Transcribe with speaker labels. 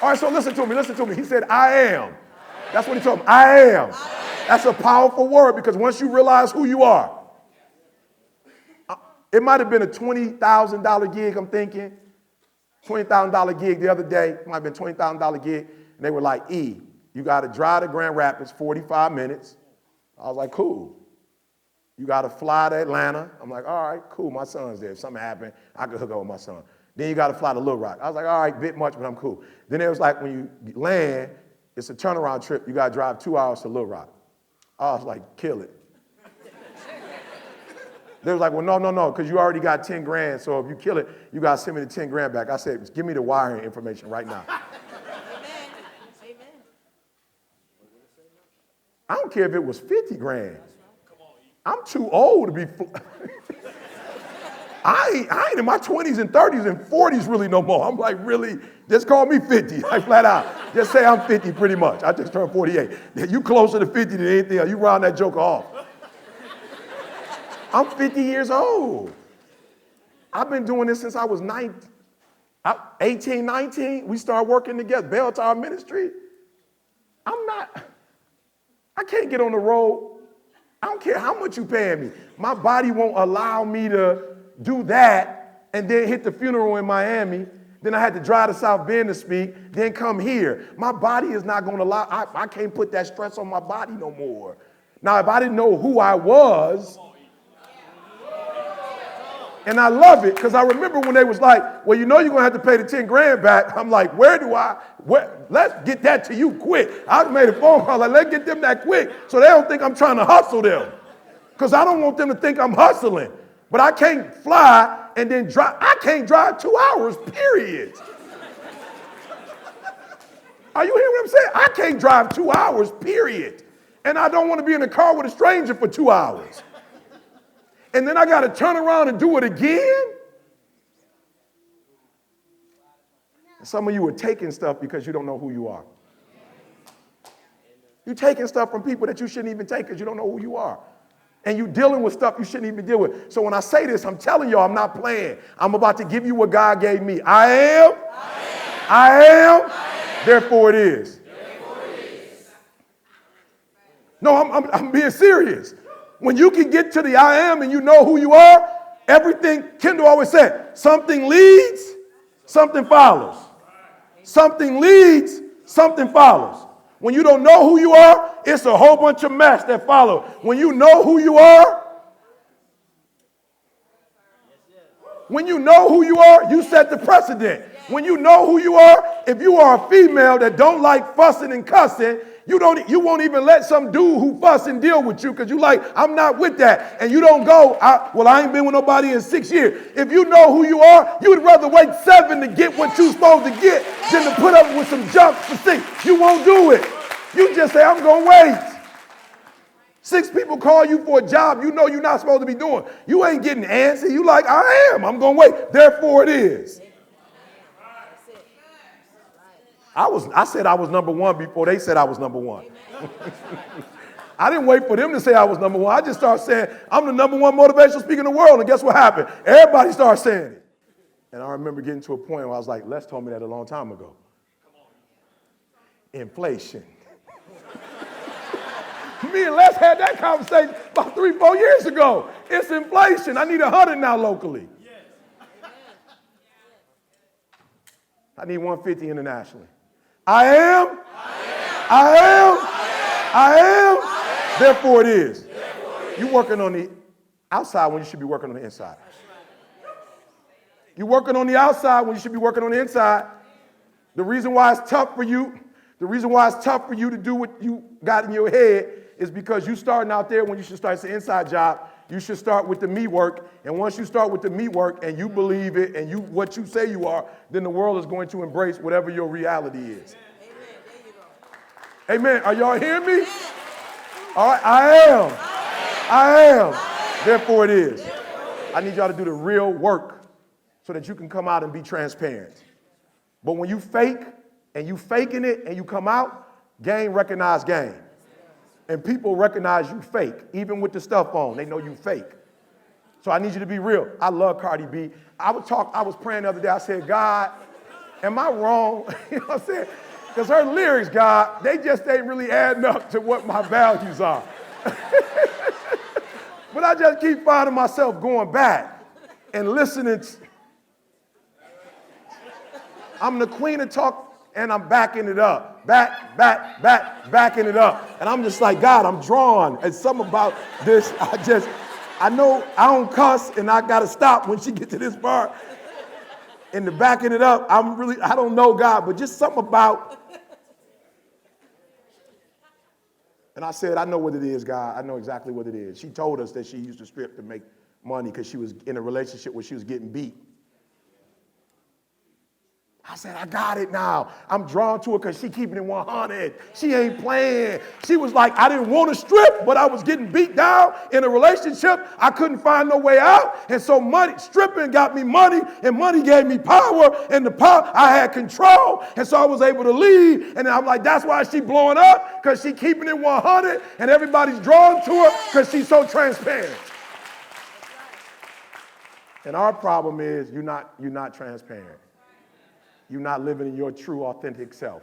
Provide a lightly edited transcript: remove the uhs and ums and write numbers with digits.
Speaker 1: All right, so listen to me. He said, I am. That's what he told me. I am. That's a powerful word because once you realize who you are, it might have been a $20,000 gig, I'm thinking. $20,000 gig the other day. It might have been $20,000 gig. And they were like, E, you got to drive to Grand Rapids 45 minutes. I was like, cool. You got to fly to Atlanta. I'm like, all right, cool. My son's there. If something happened, I could hook up with my son. Then you got to fly to Little Rock. I was like, all right, bit much, but I'm cool. Then it was like when you land, it's a turnaround trip. You got to drive 2 hours to Little Rock. I was like, kill it. They was like, well, no, because you already got 10 grand, so if you kill it, you got to send me the 10 grand back. I said, give me the wiring information right now.
Speaker 2: Amen.
Speaker 1: I don't care if it was 50 grand. I'm too old to be, I ain't in my 20s and 30s and 40s really no more. I'm like, really, just call me 50, like flat out. Just say I'm 50 pretty much. I just turned 48. You closer to 50 than anything else. You round that joker off. I'm 50 years old. I've been doing this since I was 18, 19. We started working together, Bell Tower Ministry. I can't get on the road. I don't care how much you paying me. My body won't allow me to do that and then hit the funeral in Miami. Then I had to drive to South Bend to speak, then come here. My body is not going to allow, I can't put that stress on my body no more. Now, if I didn't know who I was, and I love it, because I remember when they was like, well, you know you're going to have to pay the 10 grand back. I'm like, let's get that to you quick. I made a phone call, like, let's get them that quick so they don't think I'm trying to hustle them. Because I don't want them to think I'm hustling. But I can't fly and then drive. I can't drive 2 hours, period. Are you hearing what I'm saying? I can't drive 2 hours, period. And I don't want to be in a car with a stranger for 2 hours. And then I got to turn around and do it again? Some of you are taking stuff because you don't know who you are. You're taking stuff from people that you shouldn't even take because you don't know who you are. And you're dealing with stuff you shouldn't even deal with. So when I say this, I'm telling y'all I'm not playing. I'm about to give you what God gave me. I am. Therefore it is. No, I'm being serious. When you can get to the I am and you know who you are, everything, Kendall always said, something leads, something follows. Something leads, something follows. When you don't know who you are, it's a whole bunch of mess that follow. When you know who you are, you set the precedent. When you know who you are, if you are a female that don't like fussing and cussing, you won't even let some dude who fuss and deal with you because you like, I'm not with that. And you don't go, I ain't been with nobody in 6 years. If you know who you are, you would rather wait 7 to get what you're supposed to get than to put up with some junk for 6. You won't do it. You just say, I'm going to wait. 6 people call you for a job you know you're not supposed to be doing. You ain't getting antsy. You like, I am. I'm going to wait. Therefore it is. I said I was number one before they said I was number one. I didn't wait for them to say I was number one. I just started saying, I'm the number one motivational speaker in the world. And guess what happened? Everybody started saying it. And I remember getting to a point where I was like, Les told me that a long time ago. Inflation. Me and Les had that conversation about 3-4 years ago. It's inflation. I need 100 now locally. I need 150 internationally. I am. Therefore it is. You're working on the outside when you should be working on the inside. You're working on the outside when you should be working on the inside. The reason why it's tough for you to do what you got in your head is because you're starting out there when you should start. It's an inside job. You should start with the me work. And once you start with the me work and you believe it and what you say you are, then the world is going to embrace whatever your reality is. Amen. Are y'all hearing me? All right. I am. Therefore it is. I need y'all to do the real work so that you can come out and be transparent. But when you fake and you faking it and you come out, game recognize game. And people recognize you fake. Even with the stuff on, they know you fake. So I need you to be real. I love Cardi B. I was praying the other day. I said, God, Am I wrong? You know what I'm saying? Because her lyrics, God, they just ain't really adding up to what my values are. But I just keep finding myself going back and listening. I'm the queen of talk, and I'm backing it up. Backing it up. And I'm just like, God, I'm drawn. And something about this, I know I don't cuss, and I got to stop when she gets to this part. And the backing it up, I don't know God, but just something about. And I said, I know what it is, God. I know exactly what it is. She told us that she used to strip to make money because she was in a relationship where she was getting beat. I said, I got it now. I'm drawn to her because she keeping it 100. She ain't playing. She was like, I didn't want to strip, but I was getting beat down in a relationship. I couldn't find no way out. And so stripping got me money, and money gave me power. And the power, I had control. And so I was able to leave. And I'm like, that's why she blowing up, because she keeping it 100. And everybody's drawn to her because she's so transparent. And our problem is you're not transparent. You're not living in your true, authentic self.